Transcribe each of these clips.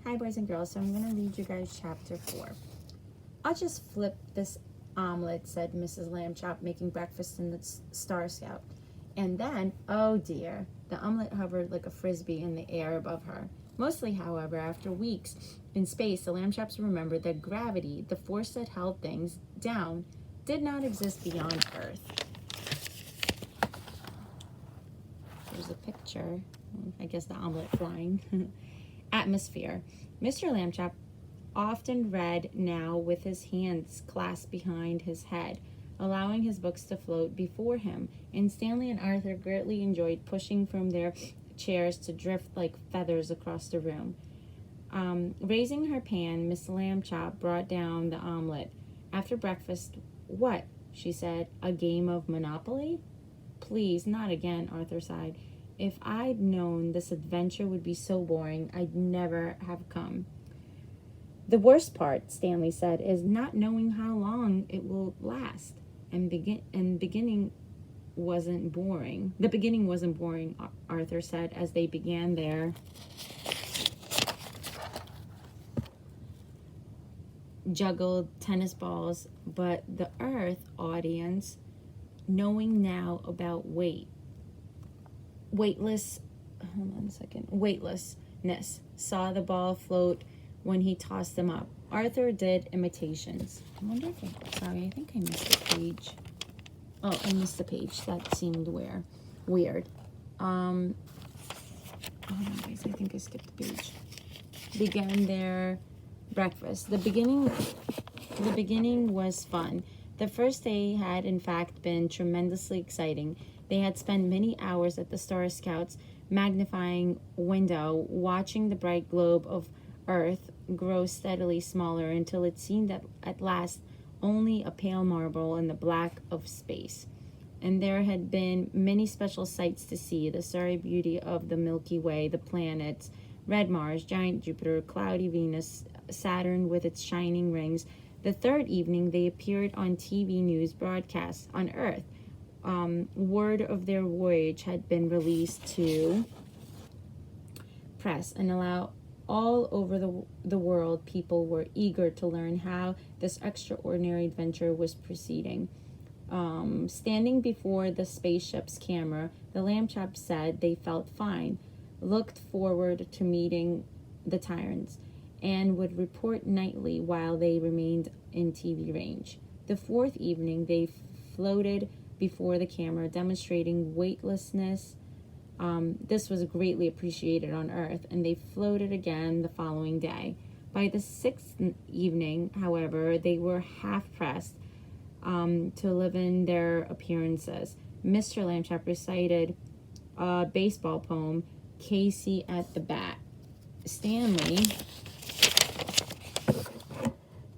Hi, boys and girls. So I'm going to read you guys chapter 4. I'll just flip this omelet, said Mrs. Lambchop, making breakfast in the Star Scout. And then, oh dear, the omelet hovered like a frisbee in the air above her. Mostly, however, after weeks in space, the Lambchops remembered that gravity, the force that held things down, did not exist beyond Earth. There's a picture. I guess the omelet flying. Atmosphere. Mr. Lambchop often read now with his hands clasped behind his head, allowing his books to float before him, and Stanley and Arthur greatly enjoyed pushing from their chairs to drift like feathers across the room. Raising her pan, Miss Lambchop brought down the omelet. After breakfast, what? She said. A game of Monopoly? Please, not again, Arthur sighed. If I'd known this adventure would be so boring, I'd never have come. The worst part, Stanley said, is not knowing how long it will last. And beginning wasn't boring. The beginning wasn't boring, Arthur said, as they began their juggled tennis balls. But the Earth audience, knowing now about weightlessness, saw the ball float when he tossed them up. Arthur did imitations. I wonder if I think I missed a page. Oh, I missed the page. That seemed weird. Hold on, guys. I think I skipped the page. Began their breakfast. The beginning was fun. The first day had, in fact, been tremendously exciting. They had spent many hours at the Star Scouts magnifying window, watching the bright globe of Earth grow steadily smaller until it seemed at last only a pale marble in the black of space. And there had been many special sights to see: the starry beauty of the Milky Way, the planets, red Mars, giant Jupiter, cloudy Venus, Saturn with its shining rings. The third evening, they appeared on TV news broadcasts on Earth. Word of their voyage had been released to press, and all over the world, people were eager to learn how this extraordinary adventure was proceeding. Standing before the spaceship's camera, the Lambchops said they felt fine, looked forward to meeting the Tyrants, and would report nightly while they remained in TV range. The fourth evening, they floated before the camera, demonstrating weightlessness. This was greatly appreciated on Earth, and they floated again the following day. By the sixth evening, however, they were half-pressed to live in their appearances. Mr. Lambchop recited a baseball poem, Casey at the Bat. Stanley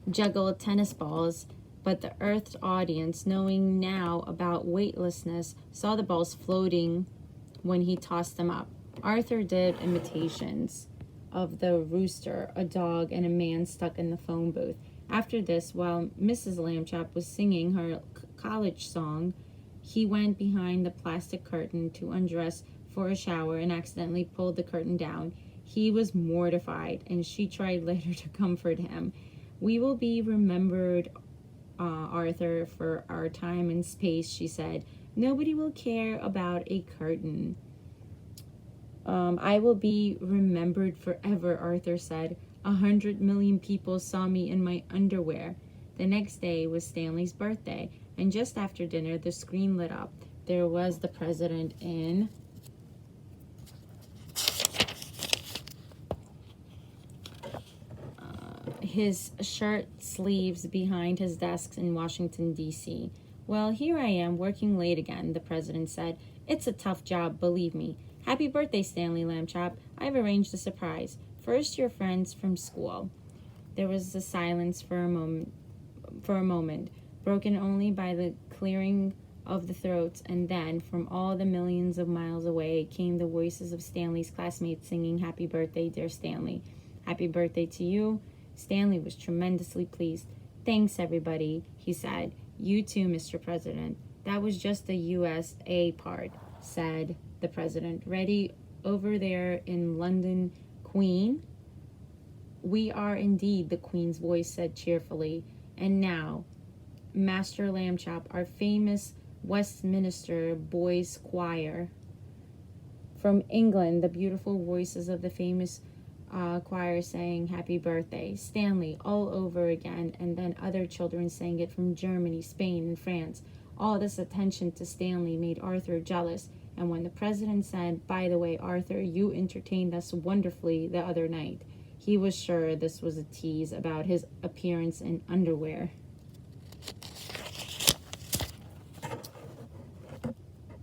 juggled tennis balls, but the Earth's audience, knowing now about weightlessness, saw the balls floating when he tossed them up. Arthur did imitations of the rooster, a dog, and a man stuck in the phone booth. After this, while Mrs. Lambchop was singing her college song, he went behind the plastic curtain to undress for a shower and accidentally pulled the curtain down. He was mortified, and she tried later to comfort him. We will be remembered, Arthur, for our time in space, she said. Nobody will care about a curtain. I will be remembered forever, Arthur said. 100 million people saw me in my underwear. The next day was Stanley's birthday, and just after dinner, the screen lit up. There was the president in his shirt sleeves behind his desk in Washington, D.C. Well, here I am, working late again, the president said. It's a tough job, believe me. Happy birthday, Stanley Lambchop. I've arranged a surprise. First, your friends from school. There was a silence for a moment, broken only by the clearing of the throats, and then, from all the millions of miles away, came the voices of Stanley's classmates singing, Happy birthday, dear Stanley. Happy birthday to you. Stanley was tremendously pleased. Thanks, everybody, he said. You too, Mr. President. That was just the USA part, said the president. Ready over there in London, Queen? We are indeed, the Queen's voice said cheerfully. And now, Master Lambchop, our famous Westminster Boys' Choir. From England, the beautiful voices of the famous choir sang Happy Birthday, Stanley, all over again, and then other children sang it from Germany, Spain, and France. All this attention to Stanley made Arthur jealous, and when the president said, "By the way, Arthur, you entertained us wonderfully the other night," he was sure this was a tease about his appearance in underwear.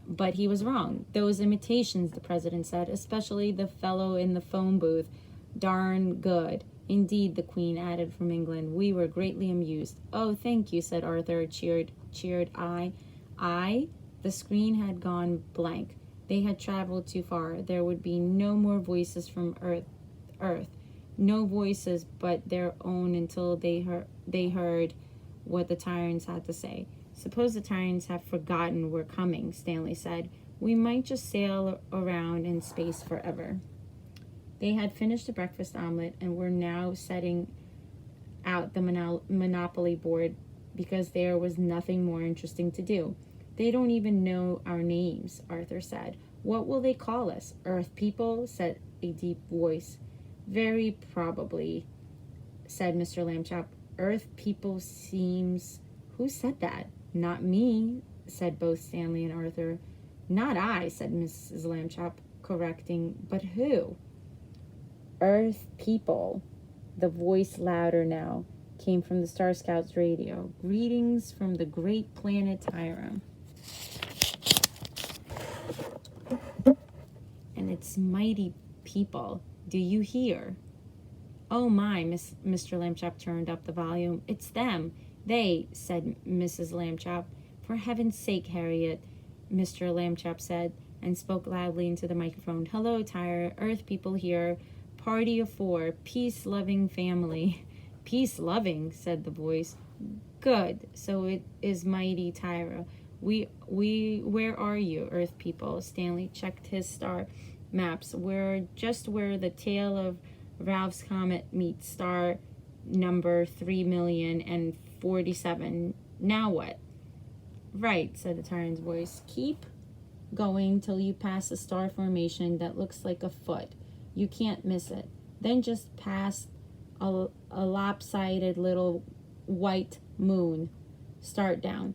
But he was wrong. Those imitations, the president said, especially the fellow in the phone booth, darn good. Indeed, the Queen added from England, we were greatly amused. Oh, thank you, said Arthur, cheered I. The screen had gone blank. They had traveled too far. There would be no more voices from Earth. No voices but their own until they heard what the Tyrants had to say. Suppose the Tyrants have forgotten we're coming, Stanley said. We might just sail around in space forever. They had finished the breakfast omelet and were now setting out the Monopoly board because there was nothing more interesting to do. They don't even know our names, Arthur said. What will they call us? Earth people, said a deep voice. Very probably, said Mr. Lambchop. Earth people seems... Who said that? Not me, said both Stanley and Arthur. Not I, said Mrs. Lambchop, correcting. But who? Earth people. The voice, louder now, came from the Star Scouts radio. Greetings from the great planet Tyra. And its mighty people. Do you hear? Oh my, Mr. Lambchop turned up the volume. It's them. They, said Mrs. Lambchop. For heaven's sake, Harriet, Mr. Lambchop said, and spoke loudly into the microphone. Hello, Tyra. Earth people here. Party of 4. Peace-loving family. Peace-loving, said the voice. Good. So it is mighty Tyra. Where are you, Earth people? Stanley checked his star maps. We're just where the tail of Ralph's Comet meets star number 3,047. Now what? Right, said the Tyrant's voice. Keep going till you pass a star formation that looks like a foot. You can't miss it. Then just past a lopsided little white moon. Start down.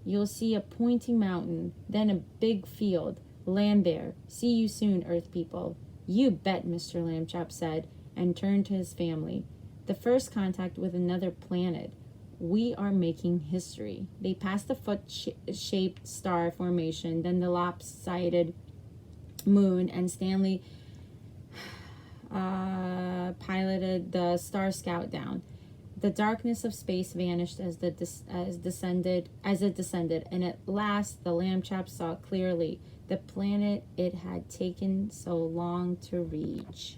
You'll see a pointing mountain, then a big field. Land there. See you soon, Earth people. You bet, Mr. Lambchop said, and turned to his family. The first contact with another planet. We are making history. They passed the foot-shaped star formation, then the lopsided moon, and Stanley piloted the Star Scout down. The darkness of space vanished as it descended, and at last the Lambchop saw clearly the planet it had taken so long to reach.